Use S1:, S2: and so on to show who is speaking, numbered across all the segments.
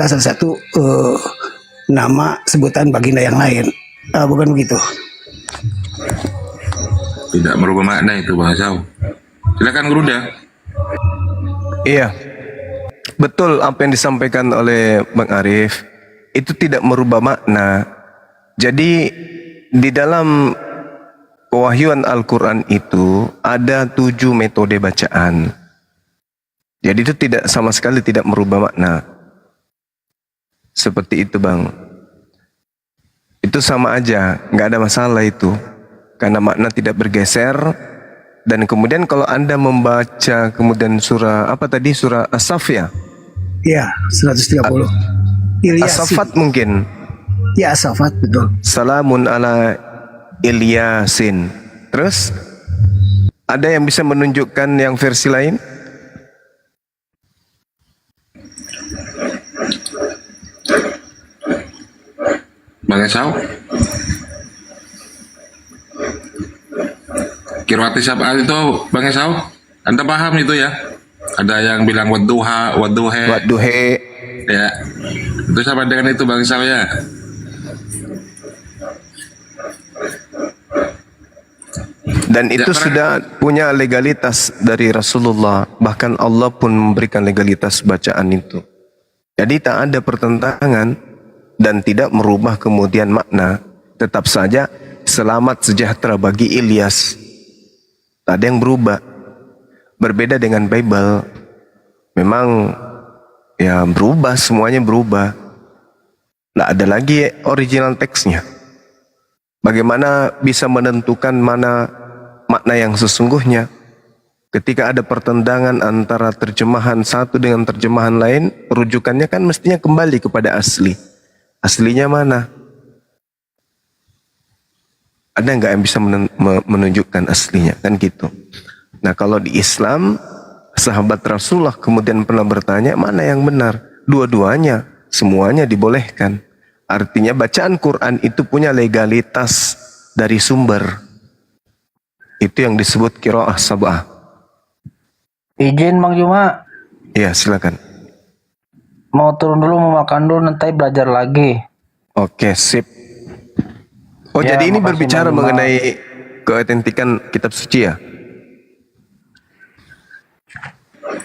S1: salah satu nama sebutan baginda yang lain. Bukan begitu?
S2: Tidak merubah makna itu Bang Esau. Silakan Gruda.
S3: Iya, betul apa yang disampaikan oleh Bang Arif. Itu tidak merubah makna. Jadi di dalam pewahyuan Al-Quran itu ada 7 metode bacaan. Jadi itu tidak sama sekali tidak merubah makna. Seperti itu Bang. Itu sama aja, nggak ada masalah itu. Karena makna tidak bergeser. Dan kemudian kalau Anda membaca kemudian surah apa tadi, surah As-Saff ya?
S1: Iya, 130.
S3: As-Saffat mungkin.
S1: Ya, As-Saffat betul.
S3: Salamun ala Ilyasin. Terus ada yang bisa menunjukkan yang versi lain?
S2: Bang Esau. Kirwati siapa itu Bang Esau? Anda paham itu ya? Ada yang bilang wadduha, wadduhe.
S3: Wadduhe.
S2: Ya. Itu sama dengan itu Bang Esau ya.
S3: Dan itu sudah punya legalitas dari Rasulullah. Bahkan Allah pun memberikan legalitas bacaan itu. Jadi tak ada pertentangan dan tidak merubah kemudian makna. Tetap saja selamat sejahtera bagi Ilyas. Tak ada yang berubah. Berbeda dengan Bible. Memang ya berubah, semuanya berubah. Tak ada lagi original teksnya. Bagaimana bisa menentukan mana makna yang sesungguhnya? Ketika ada pertentangan antara terjemahan satu dengan terjemahan lain, rujukannya kan mestinya kembali kepada asli. Aslinya mana? Ada nggak yang bisa menunjukkan aslinya? Kan gitu. Nah kalau di Islam, sahabat Rasulullah kemudian pernah bertanya, mana yang benar? Dua-duanya, semuanya dibolehkan. Artinya bacaan Quran itu punya legalitas dari sumber. Itu yang disebut qiraah sab'ah.
S4: Izin Bang Juma.
S3: Iya silakan.
S4: Mau turun dulu, mau makan dulu, nanti belajar lagi.
S3: Oke, sip. Oh
S4: Ya,
S3: jadi ini
S4: makasih,
S3: berbicara
S4: Bang Juma.
S3: mengenai keautentikan kitab suci ya?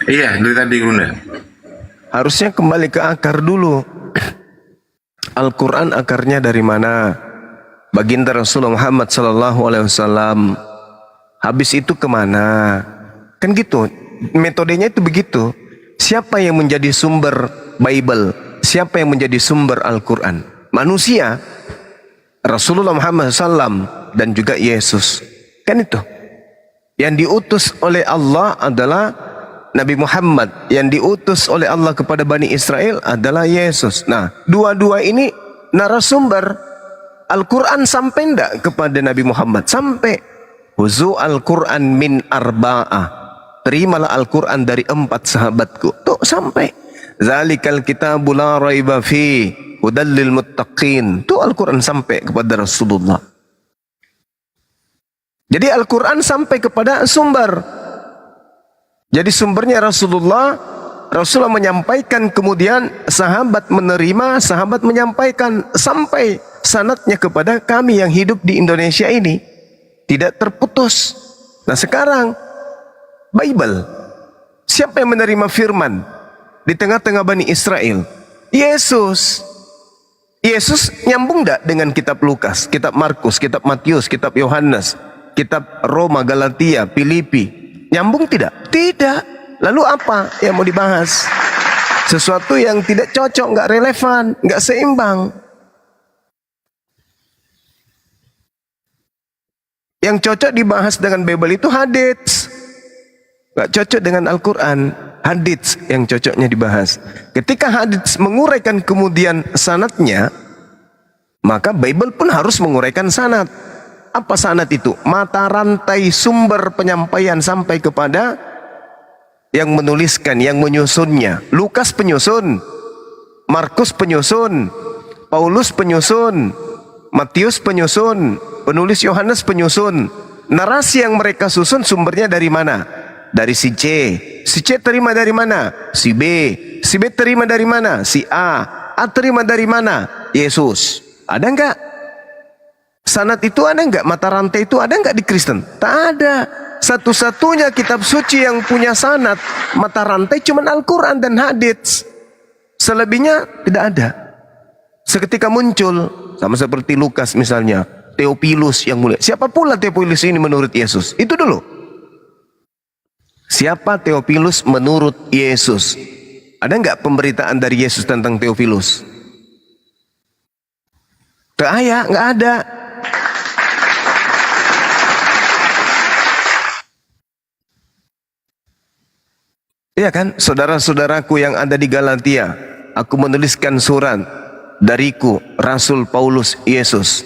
S2: Iya, dari tadi Gruda.
S3: Harusnya kembali ke akar dulu. Al-Quran akarnya dari mana? Baginda Rasulullah Muhammad SAW. Habis itu kemana? Kan gitu. Metodenya itu begitu. Siapa yang menjadi sumber Bible? Siapa yang menjadi sumber Al-Quran? Manusia. Rasulullah Muhammad SAW dan juga Yesus. Kan itu. Yang diutus oleh Allah adalah Nabi Muhammad. Yang diutus oleh Allah kepada Bani Israel adalah Yesus. Nah, dua-dua ini narasumber. Al-Quran sampai enggak kepada Nabi Muhammad? Sampai. Huzu Al-Quran min arba'ah. Terimalah Al-Quran dari 4 sahabatku. Tuh sampai. Zalikal kitabu la raiba fi hudal lil muttaqin. Tuh Al-Quran sampai kepada Rasulullah. Jadi Al-Quran sampai kepada sumber. Jadi sumbernya Rasulullah. Rasulullah menyampaikan, kemudian sahabat menerima, sahabat menyampaikan, sampai sanadnya kepada kami yang hidup di Indonesia ini. Tidak terputus. Nah sekarang Bible, siapa yang menerima firman di tengah-tengah Bani Israel? Yesus. Yesus nyambung tidak dengan kitab Lukas, kitab Markus, kitab Matius, kitab Yohanes, kitab Roma, Galatia, Filipi? Nyambung tidak? Tidak. Lalu apa yang mau dibahas? Sesuatu yang tidak cocok, nggak relevan, nggak seimbang. Yang cocok dibahas dengan Bible itu hadits. Nggak cocok dengan Al-Quran. Hadits yang cocoknya dibahas. Ketika hadits menguraikan kemudian sanadnya, maka Bible pun harus menguraikan sanad. Apa sanad itu? Mata rantai sumber penyampaian sampai kepada yang menuliskan, yang menyusunnya. Lukas penyusun, Markus penyusun, Paulus penyusun, Matius penyusun, penulis Yohanes penyusun. Narasi yang mereka susun sumbernya dari mana? Dari si C, Si C terima dari mana? Si B. Si B terima dari mana? Si A. A terima dari mana? Yesus. Ada enggak? Sanad itu ada enggak? Mata rantai itu ada enggak di Kristen? Tak ada. Satu-satunya kitab suci yang punya sanad mata rantai cuma Al-Quran dan hadits. Selebihnya tidak ada. Seketika muncul, sama seperti Lukas misalnya, Theophilus yang mulia. Siapa pula Theophilus ini menurut Yesus? Itu dulu. Siapa Theophilus menurut Yesus? Ada enggak pemberitaan dari Yesus tentang Theophilus? Enggak ada. Iya kan, saudara-saudaraku yang ada di Galatia, aku menuliskan surat dariku, Rasul Paulus Yesus,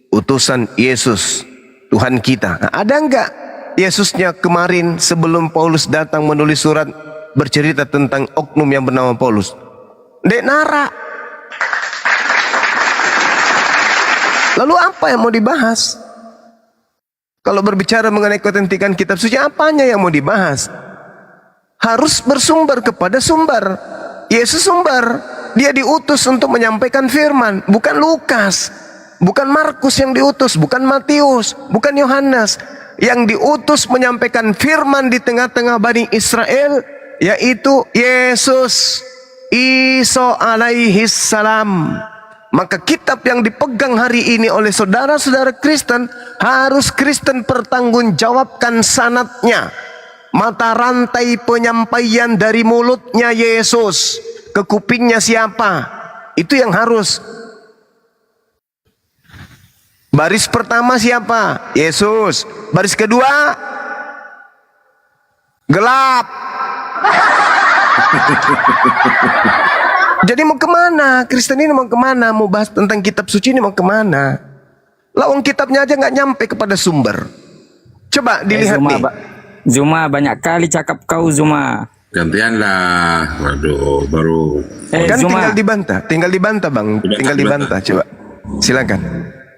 S3: utusan Yesus, Tuhan kita. Nah, ada enggak Yesusnya kemarin sebelum Paulus datang menulis surat bercerita tentang oknum yang bernama Paulus? Dek nara. Lalu apa yang mau dibahas? Kalau berbicara mengenai keautentikan kitab suci, apanya yang mau dibahas? Harus bersumber kepada sumber. Yesus sumber. Dia diutus untuk menyampaikan firman. Bukan Lukas, bukan Markus yang diutus, bukan Matius, bukan Yohanes. Yang diutus menyampaikan firman di tengah-tengah Bani Israel, yaitu Yesus Isa alaihi salam. Maka kitab yang dipegang hari ini oleh saudara-saudara Kristen, harus Kristen pertanggungjawabkan sanadnya. Mata rantai penyampaian dari mulutnya Yesus ke kupingnya siapa? Itu yang harus. Baris pertama siapa? Yesus. Baris kedua gelap. Jadi mau kemana? Kristen ini mau kemana? Mau bahas tentang kitab suci ini mau kemana? Lawang kitabnya aja nggak nyampe kepada sumber. Coba dilihat
S5: Zuma,
S3: nih.
S5: Zuma banyak kali cakap kau Zuma.
S2: Gantian lah. Waduh, baru.
S3: Kan
S5: Zuma.
S3: tinggal dibantah bang, tinggal dibantah. Coba, silakan.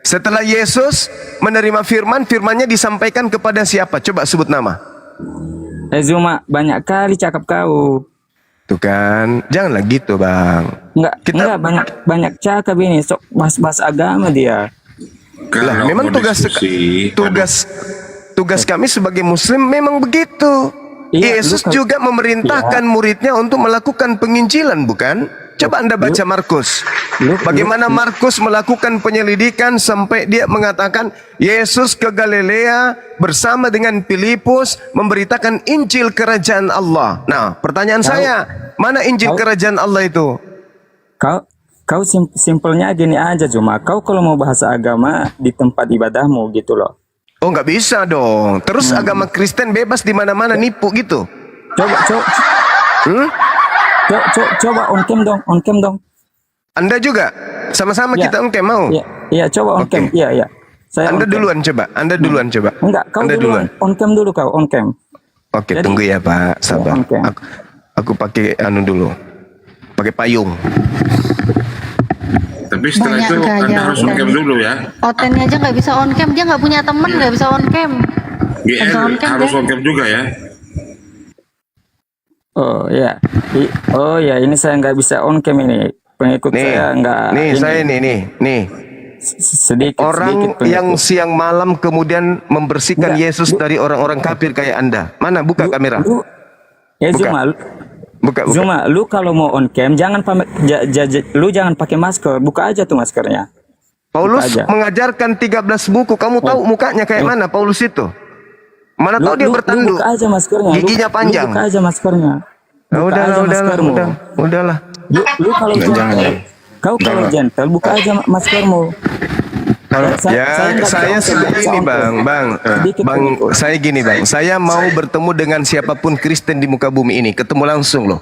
S3: Setelah Yesus menerima firman, firmannya disampaikan kepada siapa? Coba sebut nama.
S5: Zuma banyak kali cakap kau.
S3: Tuh kan, janganlah gitu bang.
S5: Enggak banyak cakap ini. Sok bahas agama dia.
S3: Lah,
S2: Kalau
S3: memang
S2: mau diskusi,
S3: tugas kami sebagai Muslim memang begitu.
S5: Iya,
S3: Yesus
S5: lu
S3: juga memerintahkan muridnya untuk melakukan penginjilan, bukan? Coba Anda baca Markus. Bagaimana Markus melakukan penyelidikan sampai dia mengatakan Yesus ke Galilea bersama dengan Filipus memberitakan Injil Kerajaan Allah. Nah, pertanyaan saya, mana Injil Kerajaan Allah itu?
S5: Kau simpelnya gini aja Zuma. Kau kalau mau bahasa agama di tempat ibadahmu gitu loh.
S3: Oh, nggak bisa dong. Terus agama Kristen bebas di mana-mana nipu gitu.
S5: Coba on cam dong.
S3: Anda juga? Sama-sama
S5: Ya.
S3: kita on cam mau?
S5: Iya, coba on cam.
S3: Oke.
S5: Iya. Saya
S3: Anda
S5: on cam.
S3: duluan coba. Anda duluan coba.
S5: Enggak, kau
S3: Anda
S5: duluan. On cam dulu kau, on cam.
S3: Oke,
S5: Jadi-
S3: tunggu ya Pak. Sabar.
S5: Oke.
S3: Aku pakai anu dulu. Pakai payung.
S2: tapi setelah
S6: Banyak
S2: itu
S6: gaya
S2: Anda harus
S6: Oten.
S2: on cam dulu ya.
S6: Otennya aja nggak bisa on cam, dia nggak punya temen, nggak bisa on cam.
S2: GR
S6: on cam
S2: harus
S6: ya.
S2: on cam juga ya.
S5: Oh ya, ini saya nggak bisa on cam ini. Pengikut
S3: Nih,
S5: saya nggak.
S3: nih
S5: ini.
S3: saya nih.
S5: Sedikit.
S3: Orang
S5: pengikut.
S3: yang siang malam kemudian membersihkan
S5: Enggak,
S3: Yesus dari orang-orang kafir kayak Anda. Mana buka kamera?
S5: Ya
S3: Buka.
S5: Zuma,
S3: Buka.
S5: Zuma, lu kalau mau on cam jangan lu jangan pakai masker, buka aja tuh maskernya.
S3: Paulus
S5: Buka aja.
S3: mengajarkan 13 buku. Kamu tahu mukanya kayak mana Paulus itu? Mana tahu dia
S5: Lu
S3: bertanduk.
S5: buka aja maskernya.
S3: Giginya panjang.
S5: Lu buka aja maskernya. Buka aja maskermu.
S3: Udahlah.
S5: Lu kalau gentle, kau kalau gentle buka aja maskermu.
S3: Ya, saya sudah ini bang, saya gini bang, saya mau bertemu dengan siapapun Kristen di muka bumi ini, ketemu langsung loh.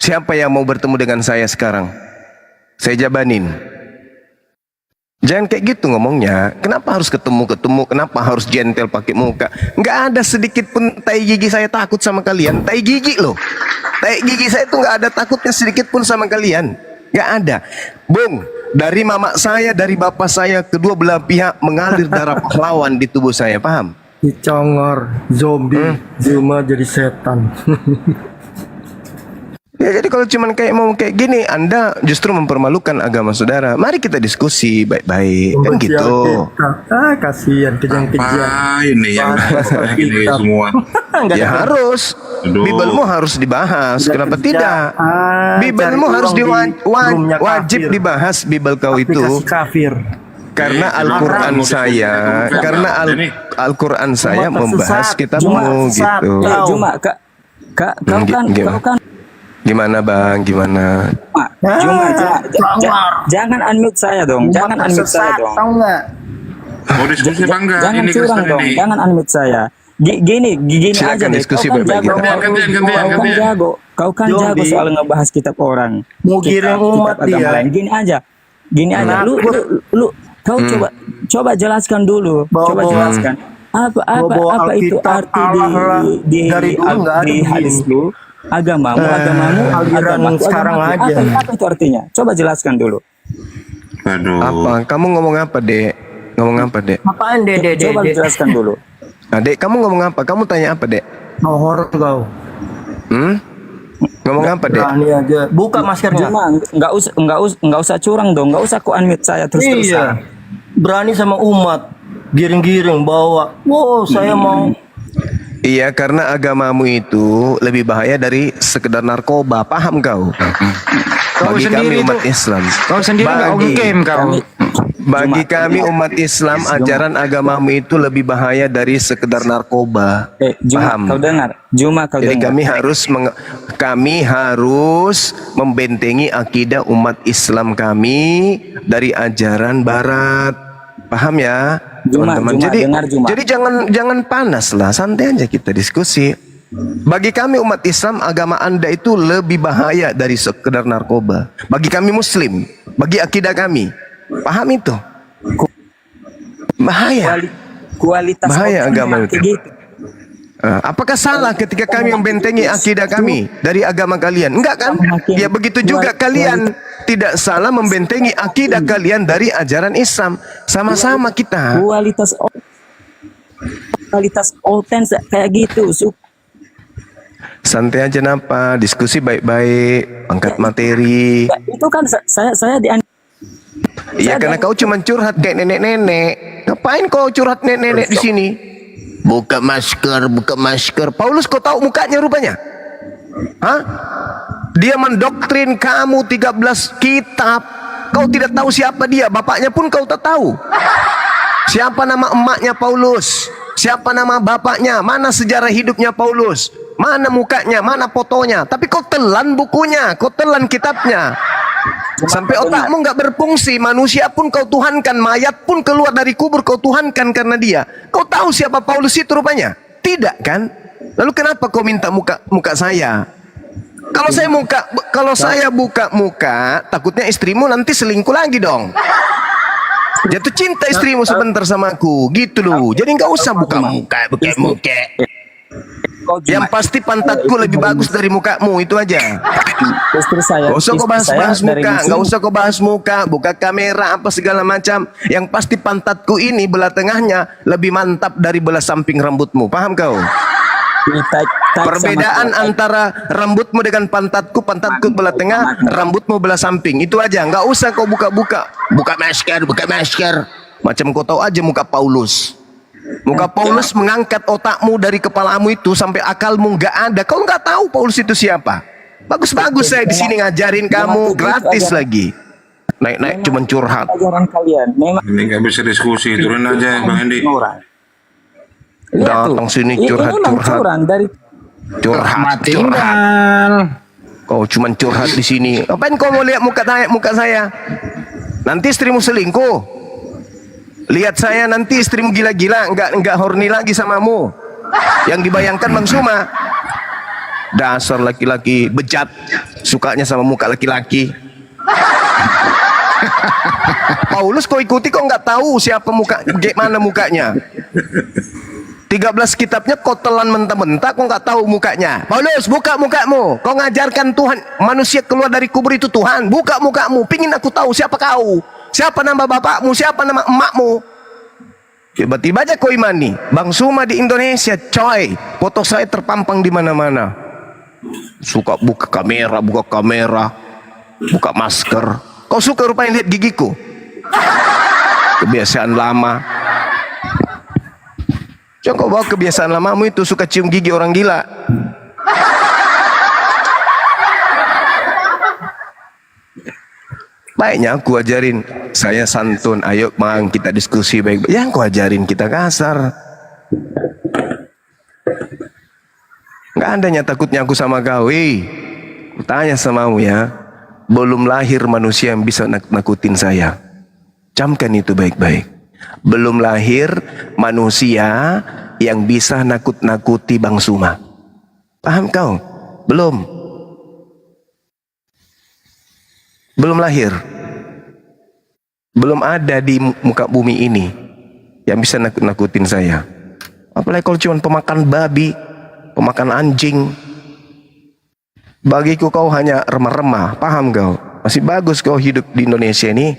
S3: Siapa yang mau bertemu dengan saya sekarang? Saya jabanin. Jangan kayak gitu ngomongnya. Kenapa harus ketemu? Kenapa harus gentle pakai muka? Nggak ada sedikit pun tai gigi saya takut sama kalian. Tai gigi loh. Tai gigi saya tuh nggak ada takutnya sedikit pun sama kalian. Nggak ada. Bung, dari mama saya, dari bapak saya, kedua belah pihak mengalir darah pahlawan di tubuh saya, paham?
S7: Dicongor, zombie, Zuma jadi setan.
S3: Ya jadi kalau cuman kayak mau kayak gini, Anda justru mempermalukan agama saudara. Mari kita diskusi baik-baik, kan gitu.
S7: Kasihan kejang-kejang.
S2: Apa ini yang kayak gini semua?
S3: Ya harus.
S2: Aduh.
S3: Bibelmu harus dibahas. Kenapa tidak? Bibelmu
S7: cari
S3: harus
S7: uang roomnya
S3: wajib
S7: kafir.
S3: dibahas Bibel kau itu.
S7: Aplikasi kafir.
S3: Karena Al-Quran saya, karena Al-Quran saya
S7: Umat
S3: membahas
S7: tersesat.
S3: kitabmu
S7: Sesat.
S3: gitu.
S5: Cuma kau kan
S3: Gimana bang? Gimana?
S5: jangan unmute saya dong. Jangan unmute saya dong.
S7: Tahu nggak?
S2: Mau diskusi apa enggak?
S5: Jangan
S2: Ini
S5: curang
S2: Kristen
S5: dong.
S2: ini.
S5: Jangan unmute saya. Gini
S3: Silakan
S5: aja deh.
S3: diskusi
S5: Kau kan
S3: baik-baik
S5: jago.
S3: kita.
S2: Gantian.
S5: Kau kan jago
S7: Zombie.
S5: soal ngebahas kitab orang.
S7: Mau giring umat
S5: agama
S7: dia.
S5: lain. Gini aja. Lu kau coba jelaskan dulu. Coba jelaskan. Apa itu
S7: Alkitab,
S5: arti
S7: Allah lah.
S5: di
S7: Dari dulu nggak ada
S5: di hadis
S7: begini.
S5: lu? Agamamu,
S7: aliran
S5: agamaku,
S7: sekarang
S5: agamaku.
S7: aja.
S5: Apa itu artinya? Coba jelaskan dulu.
S2: Aduh.
S3: Apa? Kamu ngomong apa, Dek? Ngomong apa, Dek?
S7: Apaan dede?
S5: Coba jelaskan dulu.
S3: Nah, Dek, kamu ngomong apa? Kamu tanya apa, Dek?
S7: Nohor kau.
S3: Ngomong apa, Dek?
S7: Berani aja. Buka maskernya.
S5: Cuma nggak usah curang dong, nggak usah kau unmute saya terus-terusan.
S7: Iya. Berani sama umat. Giring-giring bawa. Wow, saya mau.
S3: Iya, karena agamamu itu lebih bahaya dari sekedar narkoba. Paham kau? Bagi kami umat Islam.
S8: Kau sendiri nggak game kau.
S3: Bagi kami umat Islam, ajaran agamamu itu lebih bahaya dari sekedar narkoba.
S5: Juma,
S3: Paham?
S5: kau dengar? Juma, kau
S3: Jadi
S5: dengar?
S3: kami harus membentengi akidah umat Islam kami dari ajaran Barat. Paham ya, teman-teman? Jadi jangan panas lah, santai aja kita diskusi. Bagi kami umat Islam, agama Anda itu lebih bahaya dari sekedar narkoba. Bagi kami Muslim, bagi akidah kami, paham itu? Bahaya.
S5: Kualitas
S3: Bahaya
S5: orang
S3: agama
S5: kayak
S3: itu.
S5: gitu.
S3: Apakah salah ketika kami membentengi akidah kami dari agama kalian? Enggak kan? Ya begitu juga kalian tidak salah membentengi akidah kalian dari ajaran Islam. Sama-sama kita.
S5: Kualitas otens kayak gitu.
S3: Santai aja napa, diskusi baik-baik, angkat materi.
S5: Itu kan saya di
S3: Iya karena kau cuma curhat kayak nenek-nenek. Ngapain kau curhat nenek-nenek di sini? Buka masker, buka masker. Paulus kau tahu mukanya rupanya? Hah? Dia mendoktrin kamu 13 kitab. Kau tidak tahu siapa dia, bapaknya pun kau tak tahu. Siapa nama emaknya Paulus? Siapa nama bapaknya? Mana sejarah hidupnya Paulus? Mana mukanya? Mana fotonya? Tapi kau telan bukunya, kau telan kitabnya. Sampai otakmu nggak berfungsi. Manusia pun kau tuhankan, mayat pun keluar dari kubur kau tuhankan karena dia. Kau tahu siapa Paulus itu rupanya? Tidak kan? Lalu kenapa kau minta muka saya? Kalau saya buka muka, takutnya istrimu nanti selingkuh lagi dong. Jatuh cinta istrimu sebentar sama aku, gitu loh. Jadi nggak usah buka muka. Yang pasti pantatku lebih bagus dari mukamu, itu aja.
S5: Istri saya.
S3: Gak usah kau bahas muka, gak usah kau bahas muka, buka kamera apa segala macam. Yang pasti pantatku ini belah tengahnya lebih mantap dari belah samping rambutmu. Paham kau? Perbedaan antara rambutmu dengan pantatku belah tengah, rambutmu belah samping. Itu aja. Nggak usah kau buka-buka. Buka masker. Macam kau tahu aja muka Paulus. Muka Paulus mengangkat otakmu dari kepalamu itu sampai akalmu nggak ada. Kau nggak tahu Paulus itu siapa. Bagus-bagus saya di sini ngajarin kamu gratis lagi. Naik-naik cuma curhat.
S5: Ajaran kalian memang
S2: Ini nggak bisa diskusi, turun aja Bang Hendi.
S3: Datang sini curhat.
S5: dari
S3: Curhat. Kau cuma curhat di sini. Apain kau mau lihat muka saya? Nanti istrimu selingkuh. Lihat saya nanti istrimu gila-gila, enggak horny lagi samamu. Yang dibayangkan Bang Suma. Dasar laki-laki bejat, sukanya sama muka laki-laki. Paulus kau ikuti, kau nggak tahu siapa mana mukanya. 13 kitabnya kau telan mentah-mentah, kau nggak tahu mukanya. Paulus, buka mukamu. Kau ngajarkan Tuhan, manusia keluar dari kubur itu Tuhan. Buka mukamu, pingin aku tahu siapa kau. Siapa nama bapakmu, siapa nama emakmu. Tiba-tiba aja kau imani, Bang Suma di Indonesia, coy. Foto saya terpampang di mana-mana. Suka buka kamera, buka masker. Kau suka rupanya lihat gigiku. Kebiasaan lama. Jangan kau bawa kebiasaan lamamu itu, suka cium gigi orang gila. Baiknya aku ajarin, saya santun, ayo Mang kita diskusi baik-baik. Yang kau ajarin kita kasar. Nggak adanya takutnya aku sama kau. Ku tanya samamu ya, belum lahir manusia yang bisa nakutin saya. Camkan itu baik-baik. Belum lahir manusia yang bisa nakut-nakuti Bang Suma. Paham kau? Belum. Belum lahir. Belum ada di muka bumi ini yang bisa nakut-nakutin saya. Apalagi kalau cuma pemakan babi, pemakan anjing. Bagiku kau hanya remah-remah, paham kau? Masih bagus kau hidup di Indonesia ini.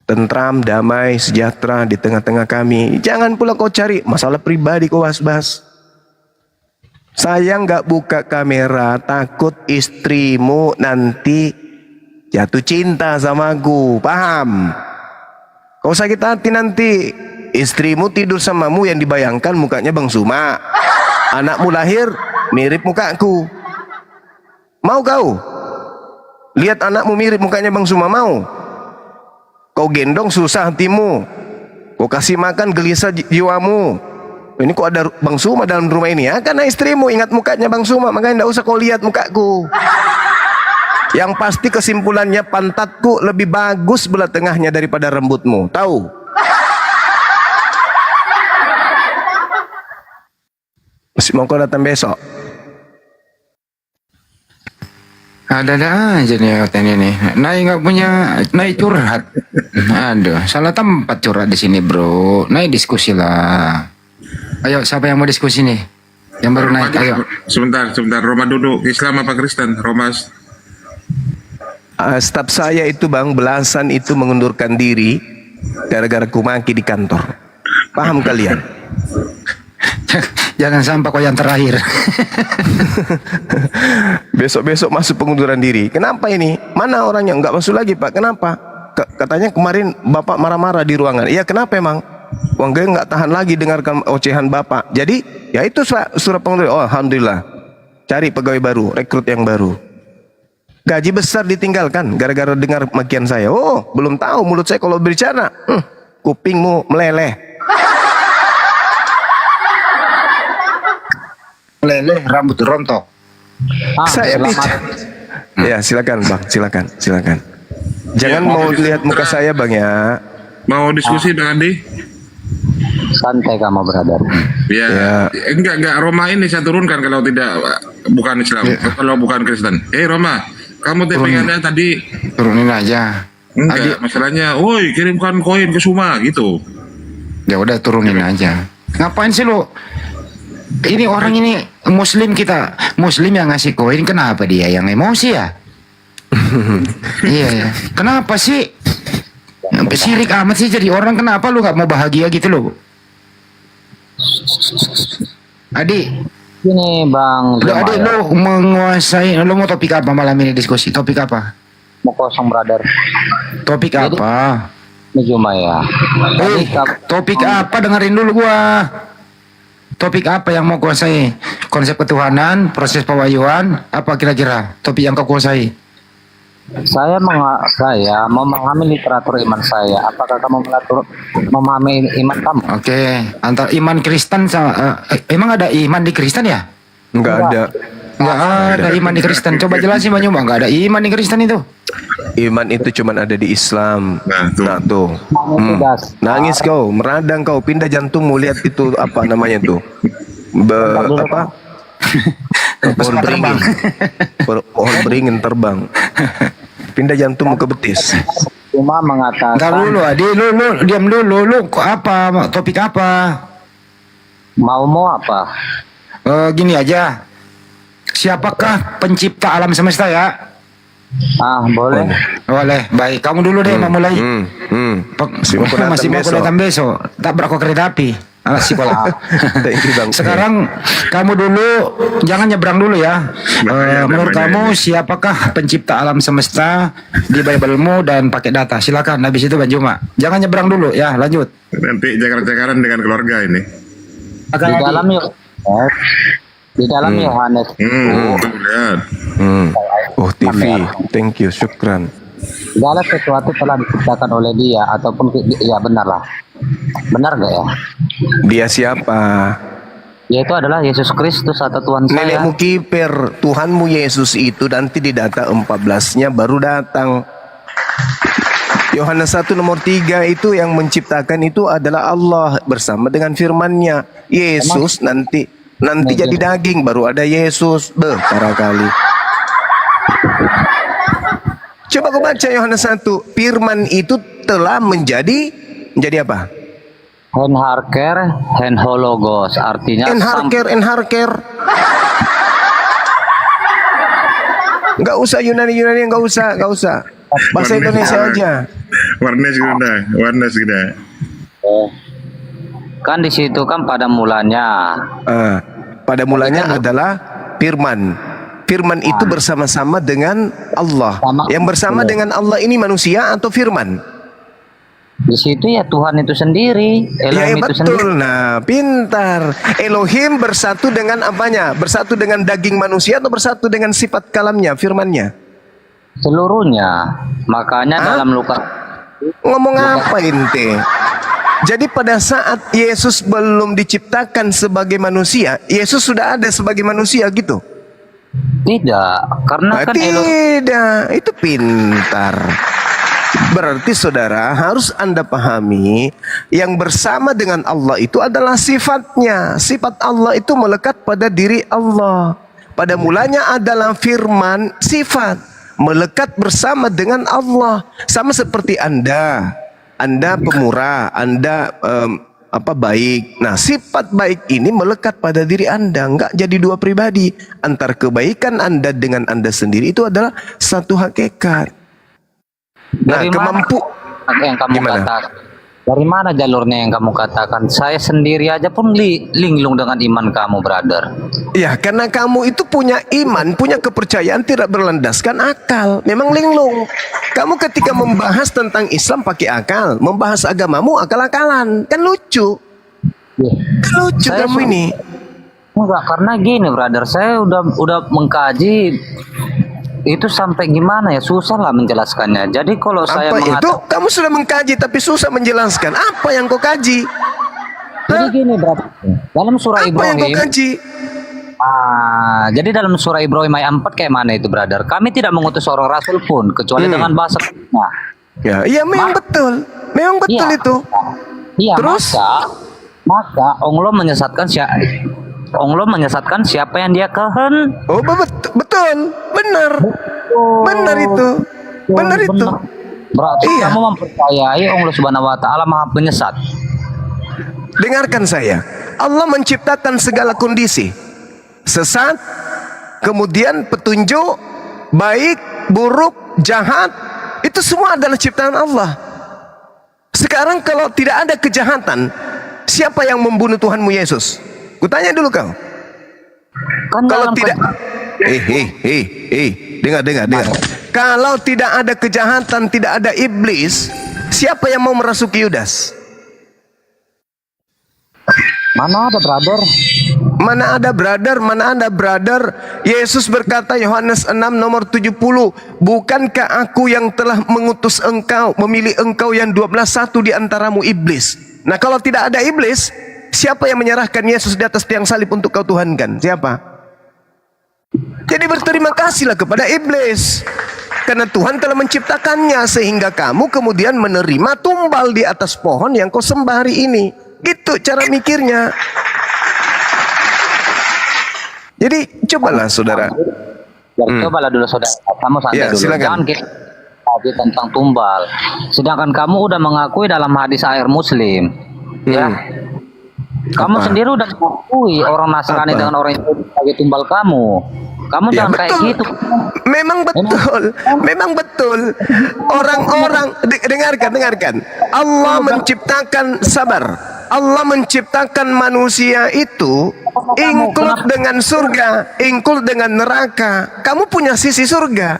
S3: Tentram, damai, sejahtera di tengah-tengah kami. Jangan pula kau cari masalah pribadi kau bahas-bahas. Saya nggak buka kamera, takut istrimu nanti jatuh cinta sama aku, paham? Kau sakit hati nanti istrimu tidur samamu yang dibayangkan mukanya Bang Suma. Anakmu lahir mirip mukaku. Mau kau? Lihat anakmu mirip mukanya Bang Suma, mau? Kau gendong susah hatimu. Kau kasih makan gelisah jiwamu. Ini kok ada Bang Suma dalam rumah ini ya? Karena istrimu ingat mukanya Bang Suma, makanya tidak usah kau lihat mukaku. Yang pasti kesimpulannya pantatku lebih bagus belah tengahnya daripada rambutmu. Tahu? Masih mau kau datang besok?
S8: Ada-ada aja nih katanya nih. Naik nggak punya, naik curhat. Aduh, salah tempat curhat di sini bro. Naik diskusi lah. Ayo, siapa yang mau diskusi nih? Yang baru naik, ayo.
S2: Sebentar. Roma duduk. Islam apa Kristen? Roma.
S3: Staf saya itu Bang, belasan itu mengundurkan diri gara-gara kumaki di kantor. Paham kalian?
S8: Jangan sampai kau yang terakhir.
S3: Besok-besok masuk pengunduran diri. Kenapa ini? Mana orangnya? Nggak masuk lagi Pak. Kenapa? Katanya kemarin Bapak marah-marah di ruangan. Iya kenapa emang? Wang gue nggak tahan lagi dengarkan ocehan Bapak. Jadi ya itu surat pengunduran. Oh alhamdulillah. Cari pegawai baru, rekrut yang baru. Gaji besar ditinggalkan gara-gara dengar makian saya. Oh, belum tahu mulut saya kalau berbicara. Kupingmu meleleh.
S8: Meleleh, rambut rontok.
S3: Saya bicara. Ya, silakan Bang, silakan. Jangan
S2: Ya,
S3: mau
S2: mau
S3: lihat muka saya Bang ya.
S2: Mau diskusi Bang Andi?
S4: Santai kamu brother.
S2: Ya. Enggak Roma ini saya turunkan kalau tidak bukan Islam, kalau bukan Kristen. Roma, kamu TPK-nya tadi
S8: Turunin aja.
S2: enggak, masalahnya, woi kirimkan koin ke Suma gitu.
S8: Ya udah turunin aja. Ngapain sih lo? Ini orang ini Muslim kita, Muslim yang ngasih koin, kenapa dia yang emosi ya? Iya ya. Kenapa sih? Sirik amat sih jadi orang, kenapa lu nggak mau bahagia gitu lo? Adi,
S4: Ini Bang
S8: udah Adi lo menguasai, lo mau topik apa malam ini diskusi? Topik apa?
S4: mau kosong brother.
S8: Topik apa?
S4: Ini cuma ya.
S8: Topik apa? Dengerin dulu gua. Topik apa yang mau kuasai? Konsep ketuhanan, proses pewahyuan, apa kira-kira topik yang kau kuasai?
S4: Saya mau memahami literatur iman saya. Apakah kamu memahami iman kamu?
S8: Oke, antar iman Kristen sama emang ada iman di Kristen ya?
S3: Enggak ada.
S8: Enggak ada iman di Kristen. Coba jelasin Bang Nyuma, enggak ada iman di Kristen itu.
S3: Iman itu cuma ada di Islam.
S2: Nah, tuh.
S3: Nangis kau, meradang kau, pindah jantungmu, lihat itu apa namanya tuh. Pohon beringin. Pohon beringin terbang. Pindah jantungmu ke betis.
S4: Cuma mengatakan.
S8: Entar dulu, Adi, lu diam dulu, lu kok apa? Topik apa?
S4: Mau apa?
S8: Gini aja. Siapakah pencipta alam semesta ya?
S4: Boleh.
S8: Boleh, baik. Kamu dulu deh memulai.
S3: Masih mau datang
S8: Masih mau
S3: besok.
S8: datang besok. Tabrak kok kereta api. Alas sekolah.
S3: Thank you, Bang.
S8: Sekarang kamu dulu jangan nyebrang dulu ya. Menurut kamu siapakah pencipta alam semesta di Bible-mu dan pakai data? Silakan. Habis itu Bang Juma. Jangan nyebrang dulu ya. Lanjut.
S2: Nanti cakar-cakaran dengan keluarga ini.
S4: Di dalam di dalam Yohanes
S2: Lihat.
S3: Oh, TV. Thank you, syukran.
S4: segala sesuatu telah diciptakan oleh Dia ataupun ya benar lah. Benar gak ya?
S3: Dia siapa?
S4: Yaitu adalah Yesus Kristus atau Tuhan saya.
S3: Nenekmu kiper, Tuhanmu Yesus itu nanti di data 14-nya baru datang. Yohanes 1 nomor 3 itu yang menciptakan itu adalah Allah bersama dengan firman-Nya. Yesus nanti jadi daging baru ada Yesus. Para kali. Coba kau baca Yohanes 1. Firman itu telah menjadi apa?
S4: Enharker, enhologos, artinya
S3: Enharker. Enggak usah Yunani, enggak usah. Bahasa Indonesia aja.
S2: Warnes gede.
S4: kan di situ kan pada mulanya.
S3: Pada mulanya adalah firman. Firman itu bersama-sama dengan Allah. Yang bersama dengan Allah ini manusia atau firman?
S4: Di situ ya Tuhan itu sendiri, Elohim itu
S3: betul.
S4: sendiri.
S3: Nah, pintar. Elohim bersatu dengan apanya? Bersatu dengan daging manusia atau bersatu dengan sifat kalamnya, firmannya?
S4: Seluruhnya. Makanya dalam Lukas
S3: Ngomong apa ente? Jadi pada saat Yesus belum diciptakan sebagai manusia, Yesus sudah ada sebagai manusia gitu?
S4: tidak, karena kan
S3: Tidak, itu pintar. Berarti saudara harus Anda pahami yang bersama dengan Allah itu adalah sifatnya. Sifat Allah itu melekat pada diri Allah. Pada mulanya adalah firman, sifat melekat bersama dengan Allah. Sama seperti Anda pemurah, Anda baik. Nah, sifat baik ini melekat pada diri Anda, enggak jadi dua pribadi. Antar kebaikan Anda dengan Anda sendiri itu adalah satu hakikat. Nah,
S4: dari
S3: kemampu
S4: mana yang kamu
S3: gimana?
S4: katakan? Dari mana jalurnya yang kamu katakan? Saya sendiri aja pun linglung dengan iman kamu, brother.
S3: Ya, karena kamu itu punya iman, punya kepercayaan tidak berlandaskan akal. Memang linglung. Kamu ketika membahas tentang Islam pakai akal, membahas agamamu akal-akalan. Kan lucu. Kan lucu
S4: Saya
S3: kamu ini.
S4: Enggak, karena gini, brother. Saya udah mengkaji itu sampai gimana ya, susah lah menjelaskannya. Jadi kalau saya
S3: Apa itu?
S4: mengatakan,
S3: Kamu sudah mengkaji tapi susah menjelaskan. Apa yang kau kaji?
S4: jadi gini, brother. Dalam surah
S3: Apa yang kau
S4: Ibrahim,
S3: kaji?
S4: jadi dalam surah Ibrahim ayat 4 kayak mana itu, brother? Kami tidak mengutus seorang rasul pun kecuali dengan bahasa.
S3: Ya, iya memang betul. Memang betul
S4: Iya.
S3: itu.
S4: Iya,
S3: Terus?
S4: maka Allah menyesatkan siapa yang dia
S3: Oh, betul. Benar. Benar itu. Benar itu.
S4: Berarti
S3: Iya.
S4: kamu mempercayai Allah Subhanahu wa taala Maha Penyesat.
S3: Dengarkan saya. Allah menciptakan segala kondisi. Sesat, kemudian petunjuk, baik, buruk, jahat, itu semua adalah ciptaan Allah. Sekarang kalau tidak ada kejahatan, siapa yang membunuh Tuhanmu Yesus? Kutanya dulu kau.
S4: Kan
S3: Kalau
S4: dalam
S3: tidak, dengar. Kalau tidak ada kejahatan, tidak ada iblis, siapa yang mau merasuki Yudas?
S4: mana ada, brother?
S3: Mana ada brother? Yesus berkata Yohanes 6 nomor 70, bukankah aku yang telah mengutus engkau, memilih engkau yang 12, satu di antaramu iblis. Nah, kalau tidak ada iblis, siapa yang menyerahkan Yesus di atas tiang salib untuk kau tuhankan? Siapa? Jadi berterima kasihlah kepada iblis, karena Tuhan telah menciptakannya sehingga kamu kemudian menerima tumbal di atas pohon yang kau sembah hari ini. Gitu cara mikirnya. Jadi cobalah saudara.
S4: Cobalah dulu saudara, kamu santai
S3: Ya,
S4: dulu.
S3: silakan.
S4: Jangan kita tadi tentang tumbal. Sedangkan kamu udah mengakui dalam hadis air Muslim, ya. Kamu
S3: Apa?
S4: sendiri udah mengakui orang Nasrani
S3: Apa?
S4: dengan orang Yahudi sebagai tumbal kamu. Kamu
S3: Ya,
S4: jangan kayak
S3: betul.
S4: gitu.
S3: Memang betul, memang betul. Orang-orang dengarkan. Allah menciptakan sabar. Allah menciptakan manusia itu include dengan surga, include dengan neraka. Kamu punya sisi surga.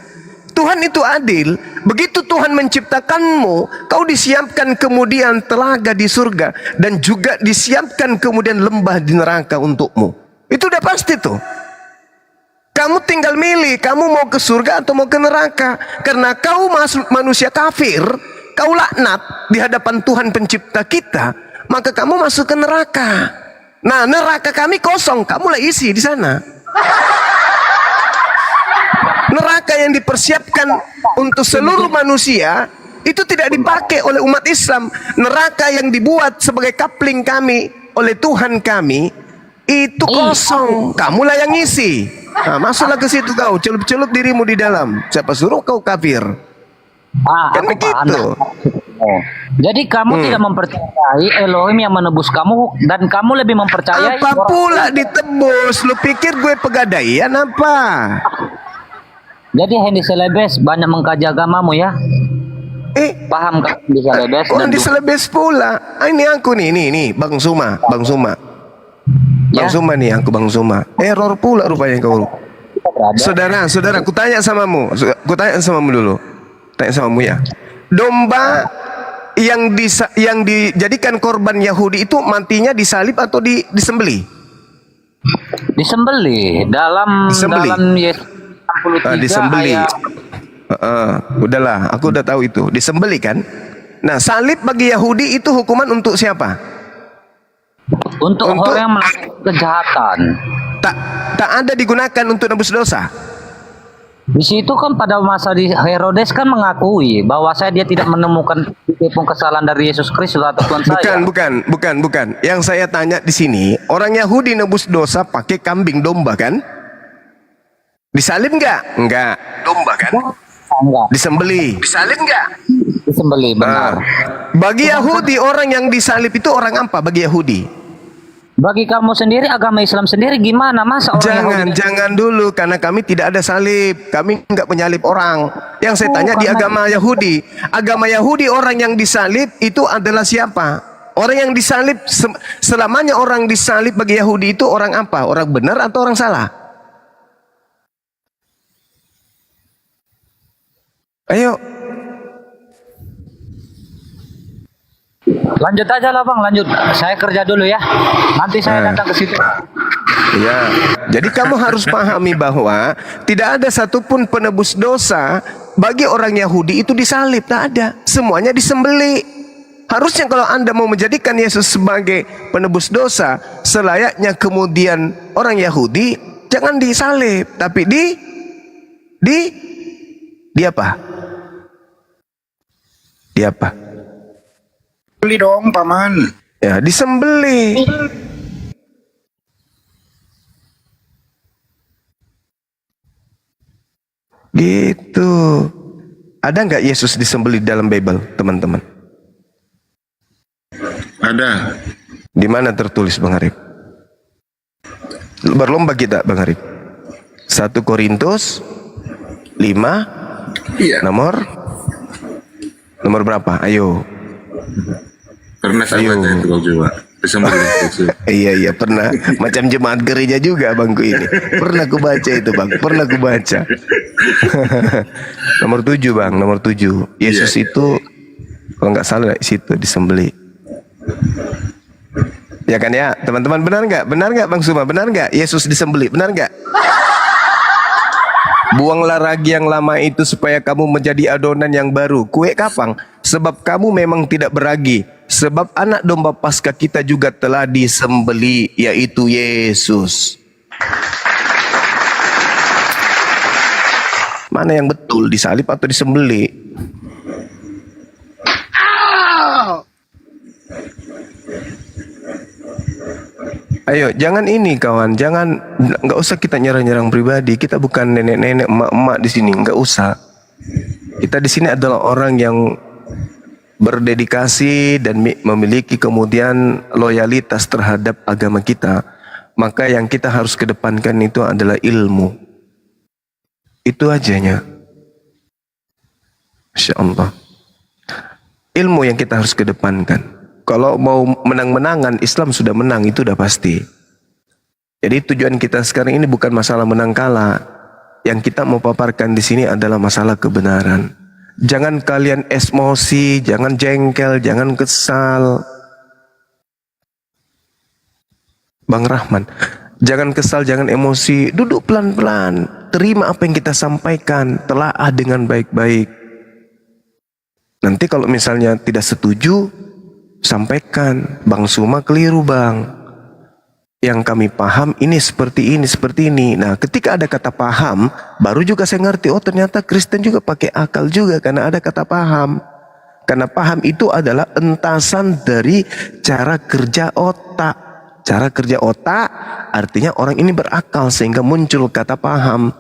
S3: Tuhan itu adil. Begitu Tuhan menciptakanmu, kau disiapkan kemudian telaga di surga dan juga disiapkan kemudian lembah di neraka untukmu. Itu udah pasti tuh. Kamu tinggal milih, kamu mau ke surga atau mau ke neraka. Karena kau manusia kafir, kau laknat di hadapan Tuhan pencipta kita, maka kamu masuk ke neraka. Nah, neraka kami kosong, kamulah isi di sana. Neraka yang dipersiapkan untuk seluruh manusia itu tidak dipakai oleh umat Islam. Neraka yang dibuat sebagai kapling kami oleh Tuhan kami itu kosong, kamulah yang ngisi. Nah, masuklah ke situ kau, celup-celup dirimu di dalam. Siapa suruh kau kafir? Kan
S4: Aku
S3: begitu.
S4: paham. Oh. Jadi kamu tidak mempercayai Elohim yang menebus kamu dan kamu lebih mempercayai
S3: Apa pula ditebus? Lu pikir gue pegadaian apa?
S4: Jadi Hendy Celebes banyak mengkaji agamamu ya. Paham kan Hendy Celebes?
S3: Hendy Celebes pula. Ini aku nih, Bang Suma. Bang Suma nih, aku Bang Suma. Error pula rupanya kau. Saudara, aku tanya samamu. Tanya samamu ya. Domba yang dijadikan korban Yahudi itu matinya disalib atau disembelih?
S4: Disembelih dalam Yesus 63
S3: disembelih.
S4: ayat.
S3: Udahlah, aku udah tahu itu. Disembelih kan? Nah, salib bagi Yahudi itu hukuman untuk siapa?
S4: Untuk orang yang melakukan kejahatan.
S3: Tak ada digunakan untuk nebus dosa.
S4: Di situ kan pada masa di Herodes kan mengakui bahwa dia tidak menemukan pun kesalahan dari Yesus Kristus atau Tuhan saya.
S3: Bukan. Yang saya tanya di sini, orang Yahudi nebus dosa pakai kambing domba kan? Disalib enggak? Enggak. Domba kan?
S4: Enggak.
S3: Disembelih. Disalib enggak?
S4: Disembelih, benar.
S3: Bagi Yahudi orang yang disalib itu orang apa bagi Yahudi?
S4: Bagi kamu sendiri, agama Islam sendiri gimana? Masa orang Yahudi...
S3: Jangan dulu, karena kami tidak ada salib. Kami enggak menyalib orang. Yang saya tanya di agama Yahudi. Agama Yahudi orang yang disalib itu adalah siapa? Orang yang disalib, selamanya orang disalib bagi Yahudi itu orang apa? Orang benar atau orang salah? Ayo.
S4: Lanjut aja lah Bang, lanjut. Saya kerja dulu ya. Nanti saya datang ke situ.
S3: Ya, jadi kamu harus pahami bahwa tidak ada satupun penebus dosa bagi orang Yahudi itu disalib, tak ada. Semuanya disembelih. Harusnya kalau Anda mau menjadikan Yesus sebagai penebus dosa, selayaknya kemudian orang Yahudi jangan disalib, tapi di apa? Di apa?
S8: Beli dong, Paman.
S3: Ya, disembelih. Gitu. Ada nggak Yesus disembelih dalam Bible, teman-teman?
S2: Ada.
S3: Di mana tertulis, Bang Arif? Berlomba kita, Bang Arif. 1 Korintus 5
S2: Iya.
S3: nomor berapa? Ayo.
S2: Pernah saya
S3: Ayo.
S2: baca itu kau coba. Disembelih itu.
S3: Iya pernah. Macam jemaat gereja juga bangku ini. Pernah ku baca itu, Bang. Pernah ku baca. Nomor 7, Bang. Nomor 7. Yesus itu kalau nggak salah di situ disembelih. Ya kan ya, teman-teman, benar nggak? Benar nggak, Bang Suma? Benar nggak? Yesus disembelih, benar nggak? Buanglah ragi yang lama itu supaya kamu menjadi adonan yang baru, kue kapang. Sebab kamu memang tidak beragi. Sebab anak domba Paskah kita juga telah disembelih, yaitu Yesus. Mana yang betul, disalib atau disembelih? Ayo, jangan ini kawan, jangan, nggak usah kita nyerang-nyerang pribadi. Kita bukan nenek-nenek, emak-emak di sini, nggak usah. Kita di sini adalah orang yang berdedikasi dan memiliki kemudian loyalitas terhadap agama kita, maka yang kita harus kedepankan itu adalah ilmu. Itu ajanya. Masya Allah. Ilmu yang kita harus kedepankan. Kalau mau menang-menangan, Islam sudah menang, itu udah pasti. Jadi tujuan kita sekarang ini bukan masalah menang kalah. Yang kita mau paparkan di sini adalah masalah kebenaran. Jangan kalian emosi, jangan jengkel, jangan kesal. Bang Rahman, jangan kesal, jangan emosi. Duduk pelan-pelan. Terima apa yang kita sampaikan. Telaah dengan baik-baik. Nanti kalau misalnya tidak setuju, sampaikan. Bang Suma keliru bang. Yang kami paham ini seperti ini, seperti ini. Nah, ketika ada kata paham, baru juga saya ngerti, oh ternyata Kristen juga pakai akal juga karena ada kata paham. Karena paham itu adalah entasan dari cara kerja otak. Cara kerja otak artinya orang ini berakal sehingga muncul kata paham.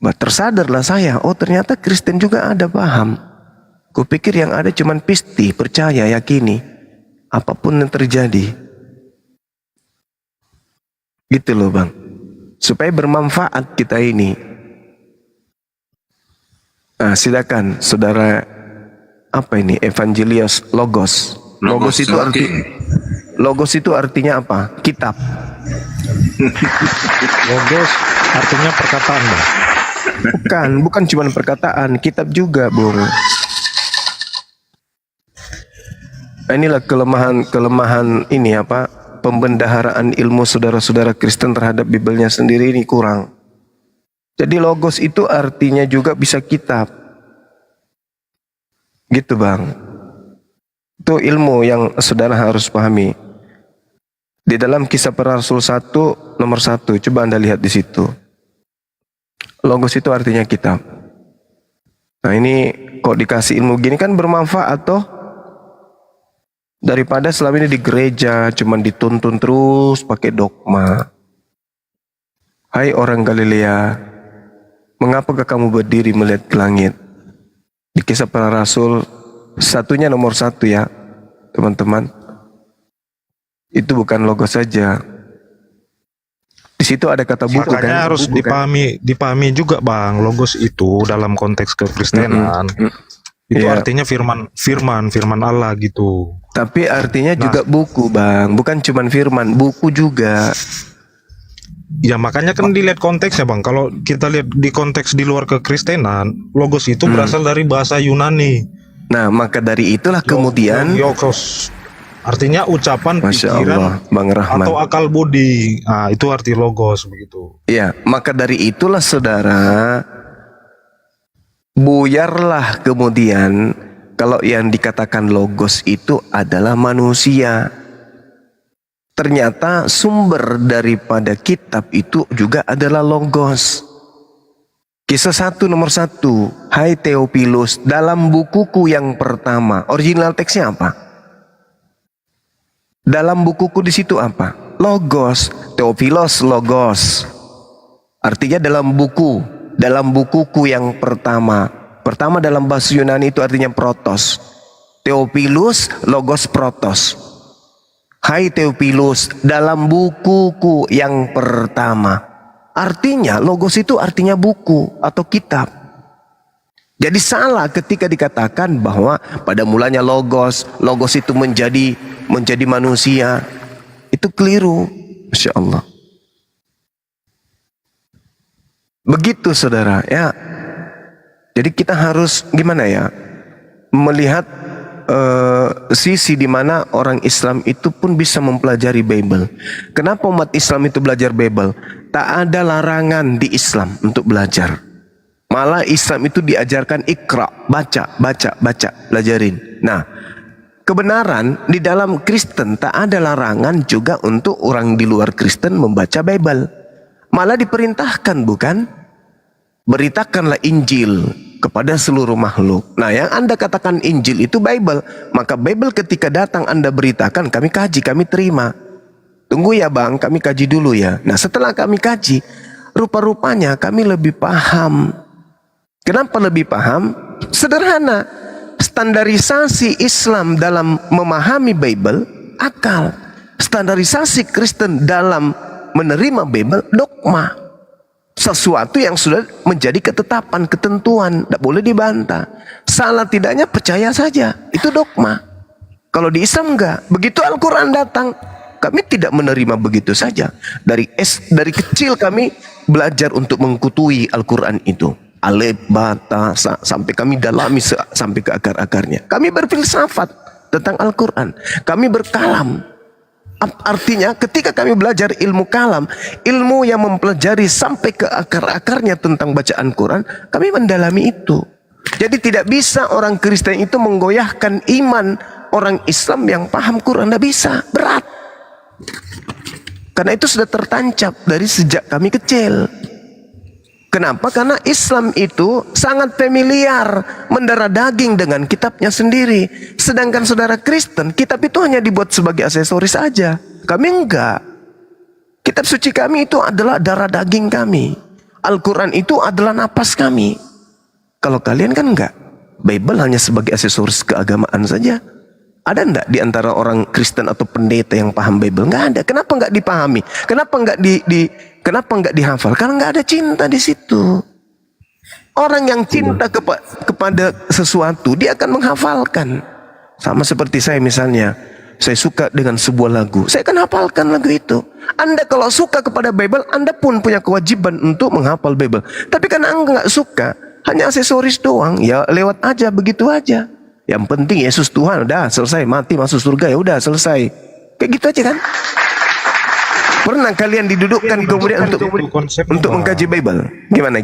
S3: Tersadarlah saya, oh ternyata Kristen juga ada paham. Kupikir yang ada cuman pisti, percaya, yakini. Apapun yang terjadi. Gitu loh bang. Supaya bermanfaat kita ini. Nah silakan saudara, apa ini? Evangelios Logos. Logos itu artinya apa? Kitab.
S9: Logos artinya perkataan bang.
S3: Bukan cuma perkataan, kitab juga bung. Inilah kelemahan ini apa? Pembendaharaan ilmu saudara-saudara Kristen terhadap Bibelnya sendiri ini kurang. Jadi logos itu artinya juga bisa kitab. Gitu bang. Itu ilmu yang saudara harus pahami. Di dalam Kisah Para Rasul 1 nomor 1, coba Anda lihat di situ. Logos itu artinya kitab. Nah ini kok dikasih ilmu gini kan bermanfaat toh. Daripada selama ini di gereja cuman dituntun terus pakai dogma. Hai orang Galilea, mengapakah kamu berdiri melihat ke langit? Di Kisah Para Rasul satunya nomor 1 ya teman-teman. Itu bukan logos saja. Di situ ada kata buku.
S9: Makanya harus dipahami juga bang, logos itu dalam konteks kekristenan. Itu artinya firman Allah gitu.
S3: Tapi artinya juga buku bang, bukan cuman firman, buku juga.
S9: Ya makanya kan dilihat konteksnya bang. Kalau kita lihat di konteks di luar kekristenan, logos itu berasal dari bahasa Yunani.
S3: Nah maka dari itulah kemudian
S9: logos artinya ucapan,
S3: Masya
S9: pikiran,
S3: Allah, Bang Rahman.
S9: atau akal budi. Nah itu arti logos begitu.
S3: Iya, maka dari itulah saudara, buyarlah kemudian kalau yang dikatakan logos itu adalah manusia. Ternyata sumber daripada kitab itu juga adalah logos. Kisah 1 nomor 1, hai Theophilus, dalam bukuku yang pertama, original teksnya apa? Dalam bukuku di situ apa? Logos, Theophilos logos. Artinya dalam bukuku yang pertama. Pertama dalam bahasa Yunani itu artinya protos. Theophilus logos protos. Hai Theophilus, dalam bukuku yang pertama. Artinya logos itu artinya buku atau kitab. Jadi salah ketika dikatakan bahwa pada mulanya logos itu menjadi manusia. Itu keliru. Masya Allah. Begitu saudara ya. Jadi kita harus gimana ya, melihat sisi di mana orang Islam itu pun bisa mempelajari Bible. Kenapa umat Islam itu belajar Bible? Tak ada larangan di Islam untuk belajar. Malah Islam itu diajarkan ikra, baca, belajarin. Nah, kebenaran di dalam Kristen tak ada larangan juga untuk orang di luar Kristen membaca Bible. Malah diperintahkan bukan? Beritakanlah Injil kepada seluruh makhluk. Nah yang Anda katakan Injil itu Bible. Maka Bible ketika datang Anda beritakan, kami kaji, kami terima. Tunggu ya bang, kami kaji dulu ya. Nah setelah kami kaji, rupa-rupanya kami lebih paham. Kenapa lebih paham? Sederhana. Standarisasi Islam dalam memahami Bible akal. Standarisasi Kristen dalam menerima Bible dogma. Sesuatu yang sudah menjadi ketetapan, ketentuan, tidak boleh dibantah. Salah tidaknya percaya saja, itu dogma. Kalau di Islam enggak. Begitu Al-Quran datang, kami tidak menerima begitu saja. Dari kecil kami belajar untuk mengkutui Al-Quran itu. Alif, ba, ta, sa, sampai kami dalami sampai ke akar-akarnya. Kami berfilsafat tentang Al-Quran. Kami berkalam. Artinya ketika kami belajar ilmu kalam, ilmu yang mempelajari sampai ke akar-akarnya tentang bacaan Quran, kami mendalami itu. Jadi tidak bisa orang Kristen itu menggoyahkan iman orang Islam yang paham Quran. Tidak bisa, berat. Karena itu sudah tertancap dari sejak kami kecil. Kenapa? Karena Islam itu sangat familiar, mendarah daging dengan kitabnya sendiri. Sedangkan saudara Kristen, kitab itu hanya dibuat sebagai aksesoris saja. Kami enggak. Kitab suci kami itu adalah darah daging kami. Al-Quran itu adalah napas kami. Kalau kalian kan enggak. Bible hanya sebagai aksesoris keagamaan saja. Ada enggak di antara orang Kristen atau pendeta yang paham Bible? Enggak ada. Kenapa enggak dipahami? Kenapa enggak kenapa enggak dihafal? Karena enggak ada cinta di situ. Orang yang cinta kepada sesuatu, dia akan menghafalkan. Sama seperti saya misalnya, saya suka dengan sebuah lagu, saya akan hafalkan lagu itu. Anda kalau suka kepada Bible, Anda pun punya kewajiban untuk menghafal Bible. Tapi karena Anda enggak suka, hanya aksesoris doang, ya lewat aja, begitu aja. Yang penting Yesus Tuhan, udah selesai, mati masuk surga, ya udah selesai. Kayak gitu aja kan? Pernah kalian didudukkan kemudian untuk mengkaji Bible? Gimana?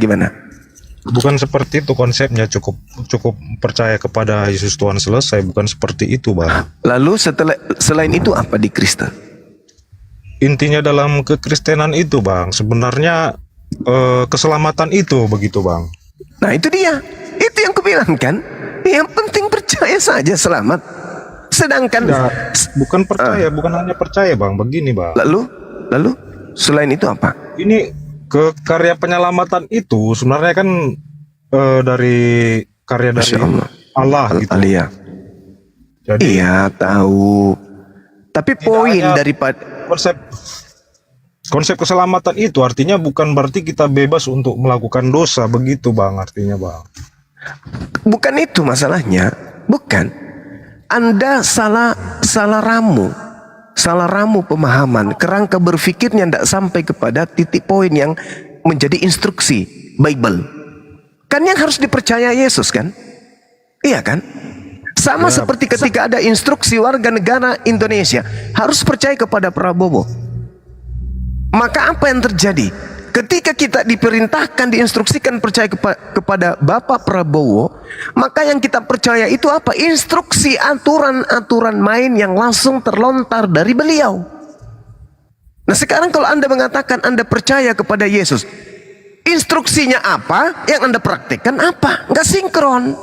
S9: Bukan seperti itu konsepnya, cukup percaya kepada Yesus Tuhan selesai, bukan seperti itu, Bang.
S3: Lalu selain itu apa di Kristen?
S9: Intinya dalam kekristenan itu, Bang, sebenarnya keselamatan itu begitu, Bang.
S3: Nah itu dia, itu yang kubilang kan. Yang penting percaya saja selamat. Sedangkan
S9: bukan percaya, bukan hanya percaya, Bang. Begini, Bang.
S3: Lalu selain itu apa?
S9: Ini karya penyelamatan itu sebenarnya kan dari karya dari Allah gitu.
S3: Alia.
S9: Jadi
S3: iya tahu. Tapi poin daripada
S9: konsep keselamatan itu artinya bukan berarti kita bebas untuk melakukan dosa, begitu, Bang, artinya, Bang.
S3: Bukan itu masalahnya, bukan. Anda salah ramu pemahaman, kerangka berpikirnya tidak sampai kepada titik poin yang menjadi instruksi Bible. Kan yang harus dipercaya Yesus kan? Iya kan? Sama seperti ketika ada instruksi warga negara Indonesia harus percaya kepada Prabowo. Maka apa yang terjadi? Ketika kita diperintahkan, diinstruksikan percaya kepada Bapak Prabowo, maka yang kita percaya itu apa? Instruksi, aturan-aturan main yang langsung terlontar dari beliau. Nah sekarang kalau Anda mengatakan Anda percaya kepada Yesus, instruksinya apa? Yang Anda praktekkan apa? Nggak sinkron.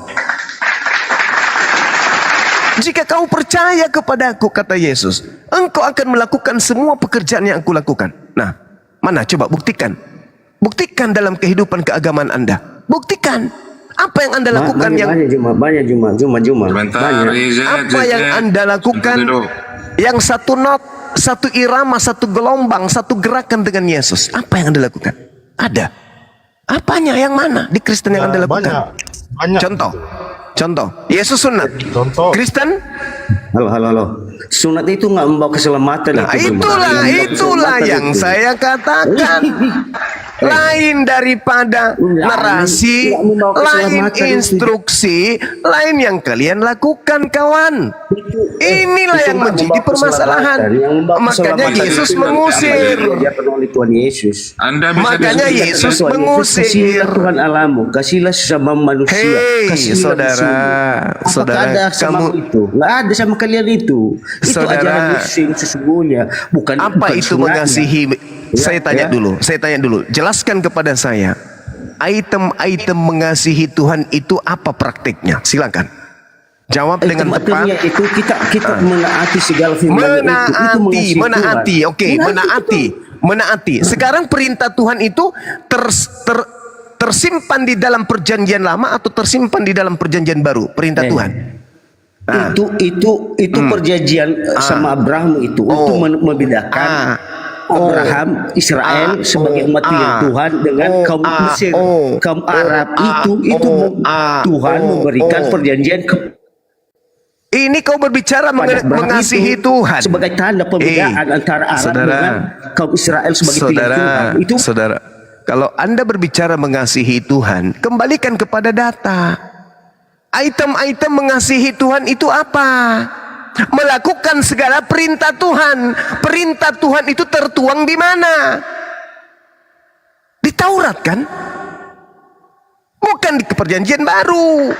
S3: Jika kau percaya kepadaku, kata Yesus, engkau akan melakukan semua pekerjaan yang aku lakukan. Nah, mana coba buktikan. Buktikan dalam kehidupan keagamaan Anda. Buktikan. Apa yang Anda lakukan
S7: banyak Juma.
S3: Apa yang Anda lakukan yang satu not, satu irama, satu gelombang, satu gerakan dengan Yesus. Apa yang Anda lakukan? Ada. Apanya? Yang mana di Kristen yang Anda lakukan?
S9: Banyak.
S3: Contoh. Yesus sunat.
S9: Contoh.
S3: Kristen?
S7: Halo. Sunat itu nggak membawa keselamatan.
S3: Nah, itulah yang saya katakan. Lain daripada narasi, lain instruksi, lain yang kalian lakukan, kawan. Inilah yang menjadi permasalahan. Makanya Yesus mengusir. Makanya Yesus mengusir.
S7: Kasihlah Tuhan alamu, kasihlah sesama manusia.
S3: Hei, saudara,
S7: kamu itu nggak ada sama kalian itu. Itu ajaran Yesus yang sesungguhnya. Bukan
S3: apa itu mengasihi? Saya tanya dulu. Jelaskan kepada saya. Item-item mengasihi Tuhan itu apa praktiknya? Silakan. Jawab dengan tepat.
S7: Itu kita menaati segala firman itu.
S3: Menaati. Menaati. Sekarang perintah Tuhan itu tersimpan di dalam perjanjian lama atau tersimpan di dalam perjanjian baru perintah Tuhan?
S7: Itu perjanjian sama Abraham itu untuk membedakan Abraham, Israel sebagai umat Tuhan dengan kaum Mesir, kaum Arab itu Tuhan memberikan perjanjian
S3: Ini kau berbicara mengasihi Tuhan
S7: sebagai tanda pembedaan antara Arab dengan kaum Israel sebagai pilihan Tuhan. Itu
S3: saudara, kalau Anda berbicara mengasihi Tuhan, kembalikan kepada data. Item-item mengasihi Tuhan itu apa? Melakukan segala perintah Tuhan. Perintah Tuhan itu tertuang di mana? Di Taurat kan? Bukan di perjanjian baru.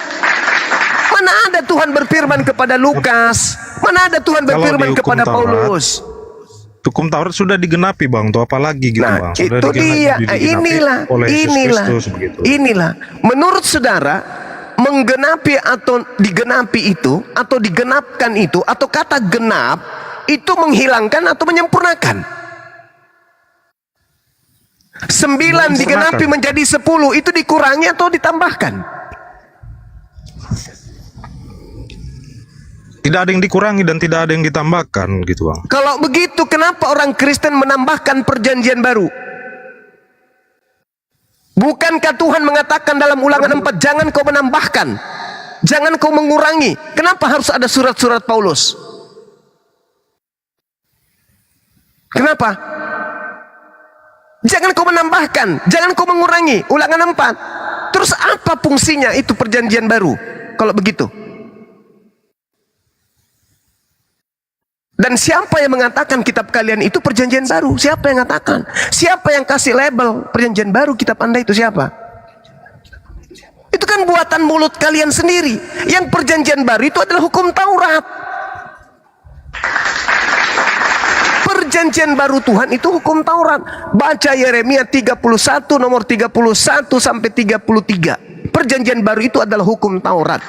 S3: Mana ada Tuhan berfirman kepada Lukas? Mana ada Tuhan berfirman kepada Paulus?
S9: Hukum Taurat sudah digenapi bang, tuh apalagi gitu
S3: Nah,
S9: bang. Sudah
S3: itu dia. Inilah. Menurut saudara, menggenapi atau digenapi itu, atau digenapkan itu, atau kata genap itu menghilangkan atau menyempurnakan? 9 digenapi menjadi 10 itu dikurangi atau ditambahkan?
S9: Tidak ada yang dikurangi dan tidak ada yang ditambahkan gitu bang.
S3: Kalau begitu kenapa orang Kristen menambahkan perjanjian baru? Bukankah Tuhan mengatakan dalam Ulangan 4, jangan kau menambahkan, jangan kau mengurangi? Kenapa harus ada surat-surat Paulus? Kenapa? Jangan kau menambahkan, jangan kau mengurangi. Ulangan 4. Terus apa fungsinya itu perjanjian baru kalau begitu? Dan siapa yang mengatakan kitab kalian itu perjanjian baru? Siapa yang mengatakan? Siapa yang kasih label perjanjian baru kitab Anda itu siapa? Itu kan buatan mulut kalian sendiri. Yang perjanjian baru itu adalah hukum Taurat. Perjanjian baru Tuhan itu hukum Taurat. Baca Yeremia 31 nomor 31 sampai 33. Perjanjian baru itu adalah hukum Taurat.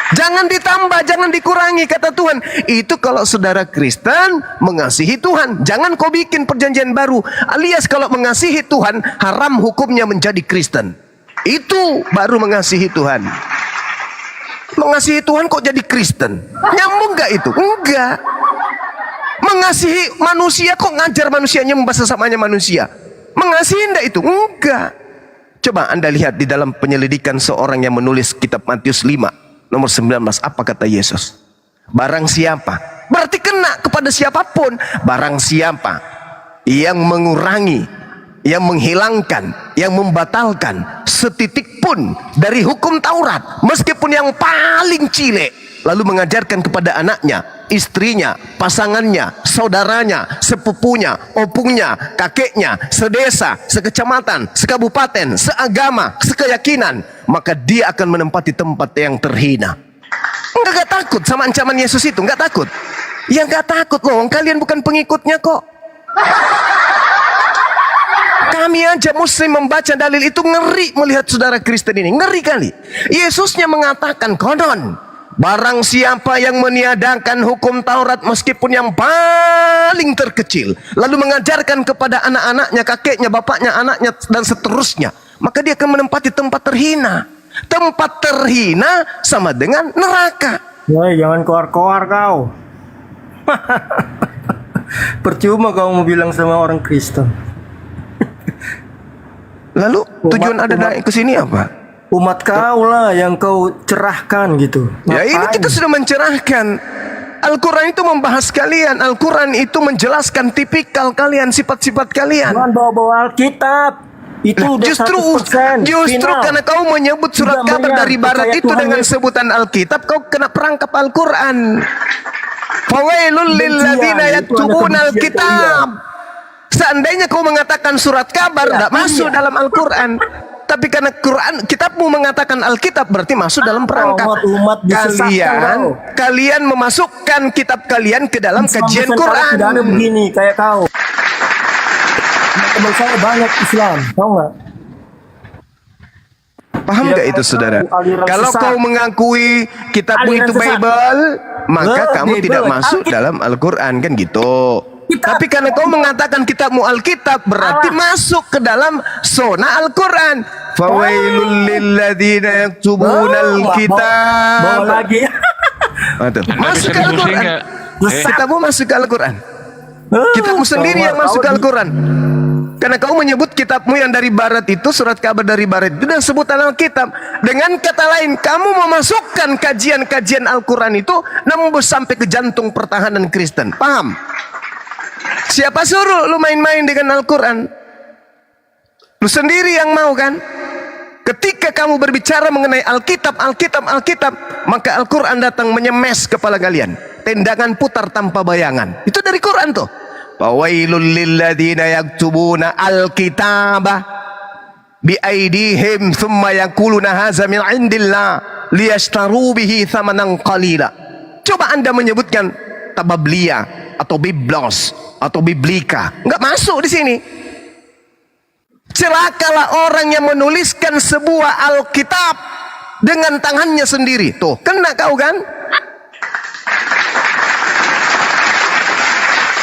S3: Jangan ditambah, jangan dikurangi, kata Tuhan. Itu kalau saudara Kristen mengasihi Tuhan. Jangan kau bikin perjanjian baru. Alias kalau mengasihi Tuhan, haram hukumnya menjadi Kristen. Itu baru mengasihi Tuhan. Mengasihi Tuhan kok jadi Kristen? Nyambung gak itu? Enggak. Mengasihi manusia kok ngajar manusianya membahas sesamanya manusia? Mengasihi enggak itu? Enggak. Coba Anda lihat di dalam penyelidikan seorang yang menulis kitab Matius 5 nomor 19, apa kata Yesus? Barang siapa, berarti kena kepada siapapun. Barang siapa yang mengurangi, yang menghilangkan, yang membatalkan setitik pun dari hukum Taurat, meskipun yang paling cilik, lalu mengajarkan kepada anaknya, istrinya, pasangannya, saudaranya, sepupunya, opungnya, kakeknya, sedesa, sekecamatan, sekabupaten, seagama, sekeyakinan, maka dia akan menempati tempat yang terhina. Enggak takut sama ancaman Yesus itu? Enggak takut? Ya enggak takut loh, kalian bukan pengikutnya kok. Kami aja Muslim membaca dalil itu ngeri melihat saudara Kristen ini, ngeri kali. Yesusnya mengatakan, konon barang siapa yang meniadakan hukum Taurat meskipun yang paling terkecil, lalu mengajarkan kepada anak-anaknya, kakeknya, bapaknya, anaknya, dan seterusnya, maka dia akan menempati tempat terhina. Tempat terhina sama dengan neraka.
S5: Woi, jangan koar-koar kau. Percuma kau mau bilang sama orang Kristen.
S3: Lalu tujuan ada da'i ke sini apa?
S5: Umat kau lah yang kau cerahkan gitu.
S3: Ya ini kita sudah mencerahkan. Al-Quran itu membahas kalian. Al-Quran itu menjelaskan tipikal kalian, sifat-sifat kalian.
S5: Jangan bawa-bawa Alkitab. Itu
S3: Nah, justru karena kau menyebut surat kabar dari barat itu dengan sebutan Alkitab, kau kena perangkap Al-Quran. Fawailul lilladzina yaktubuna Alkitab. Seandainya kau mengatakan surat kabar, tidak masuk dalam Al-Quran. Tapi karena Quran, kitabmu mengatakan Alkitab, berarti masuk dalam perangkap. Kalian memasukkan kitab kalian ke dalam kajian Quran.
S5: Tidak ada begini kayak kau. Teman saya banyak Islam, tahu nggak?
S3: Paham nggak itu saudara? Kalau kau mengakui kitabmu itu Bible, maka kamu tidak masuk dalam Al-Quran, kan gitu. Tapi karena kau mengatakan kitabmu Alkitab, berarti masuk ke dalam zona Al-Quran. Fawailul lilladzina yaktubuna Alkitab.
S5: Bawa lagi.
S3: Masuk ke Al-Quran. Kitabmu masuk ke Al-Quran. Kitabmu sendiri yang masuk ke Al-Quran. Karena kau menyebut kitabmu yang dari barat itu, surat kabar dari barat itu, dan sebutan Alkitab. Dengan kata lain, kamu memasukkan kajian-kajian Al-Quran itu nembus sampai ke jantung pertahanan Kristen. Paham? Siapa suruh lu main-main dengan Al-Quran? Lu sendiri yang mau kan? Ketika kamu berbicara mengenai Alkitab, maka Al-Quran datang menyemes kepala kalian. Tendangan putar tanpa bayangan. Itu dari Quran tuh. Fawailul lilladzina yaktubuna alkitaba biaidihim thumma yaquluna hadza min indillah liyashtaru bihi thamanan qalila. Coba Anda menyebutkan tabablia atau biblos atau biblika, enggak masuk di sini. Celakalah orang yang menuliskan sebuah Alkitab dengan tangannya sendiri. Tuh, kena kau kan?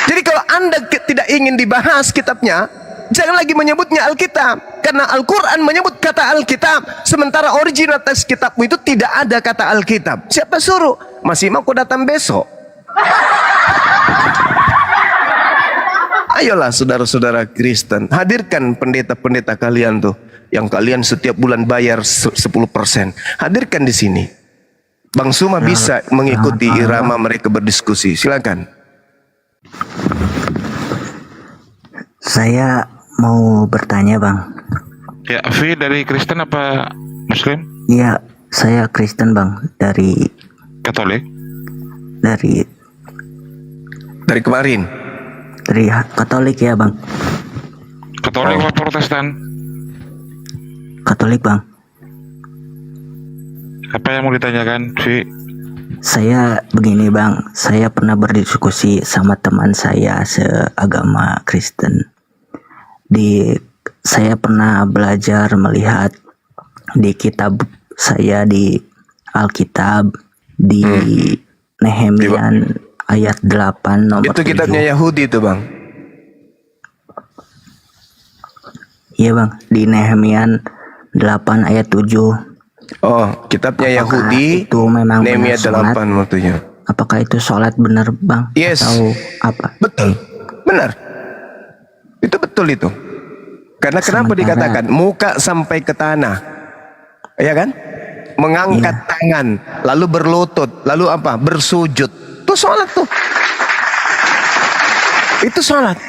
S3: Jadi kalau Anda tidak ingin dibahas kitabnya, jangan lagi menyebutnya Alkitab. Karena Al-Quran menyebut kata Alkitab, sementara original teks kitabmu itu tidak ada kata Alkitab. Siapa suruh? Masih mau kau datang besok? Ayolah saudara-saudara Kristen, hadirkan pendeta-pendeta kalian tuh, yang kalian setiap bulan bayar 10%. Hadirkan di sini. Bang Suma bisa mengikuti irama mereka berdiskusi. Silakan.
S10: Saya mau bertanya, Bang.
S2: Ya, Fi dari Kristen apa Muslim?
S10: Iya, saya Kristen, Bang. Dari
S2: Katolik?
S10: Dari
S3: kemarin.
S10: Dari Katolik ya, Bang.
S2: Katolik apa Protestan?
S10: Katolik, Bang.
S2: Apa yang mau ditanyakan, Fi?
S10: Saya begini, Bang. Saya pernah berdiskusi sama teman saya seagama Kristen. Saya pernah belajar melihat di kitab saya di Alkitab di Nehemia ayat 8 nomor 7.
S3: Itu kitabnya Yahudi itu, Bang.
S10: Iya, Bang, di Nehemia 8 ayat 7.
S3: Oh, kitabnya
S10: Apakah
S3: Yahudi.
S10: itu memang
S3: Nehemia
S10: benar
S3: 8 waktunya.
S10: Apakah itu sholat benar, Bang?
S3: Yes.
S10: Atau apa?
S3: Betul. Benar. Itu betul itu. Karena kenapa dikatakan muka sampai ke tanah? Ya kan? Mengangkat tangan, lalu berlutut, lalu apa? Bersujud. Itu sholat tuh. Itu sholat.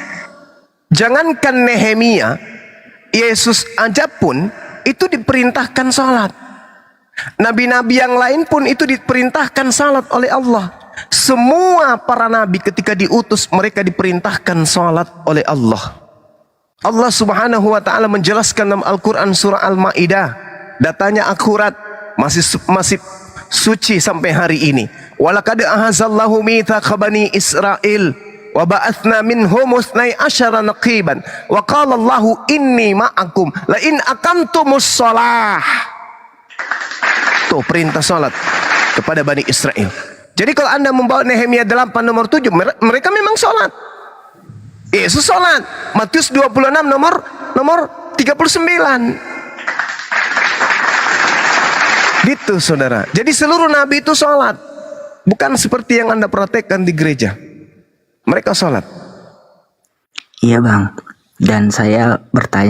S3: Jangankan Nehemia, Yesus aja pun itu diperintahkan sholat. Nabi-nabi yang lain pun itu diperintahkan sholat oleh Allah. Semua para nabi ketika diutus, mereka diperintahkan sholat oleh Allah. Allah subhanahu wa ta'ala menjelaskan dalam Al-Quran surah Al-Ma'idah. Datanya akurat, masih suci sampai hari ini. Walaqad ahazallahu mithaqa bani Israel wa ba'athna minhum 12 naqiban wa qala Allahu inni ma'akum la in aqamtumus shalah. Tuh perintah salat kepada Bani Israel. Jadi kalau Anda membawa Nehemia 8 nomor 7, mereka memang salat. Yesus salat. Matius 26 nomor 39. Gitu, saudara. Jadi seluruh nabi itu salat. Bukan seperti yang Anda praktekkan di gereja. Mereka salat.
S10: Iya, Bang. Dan saya bertanya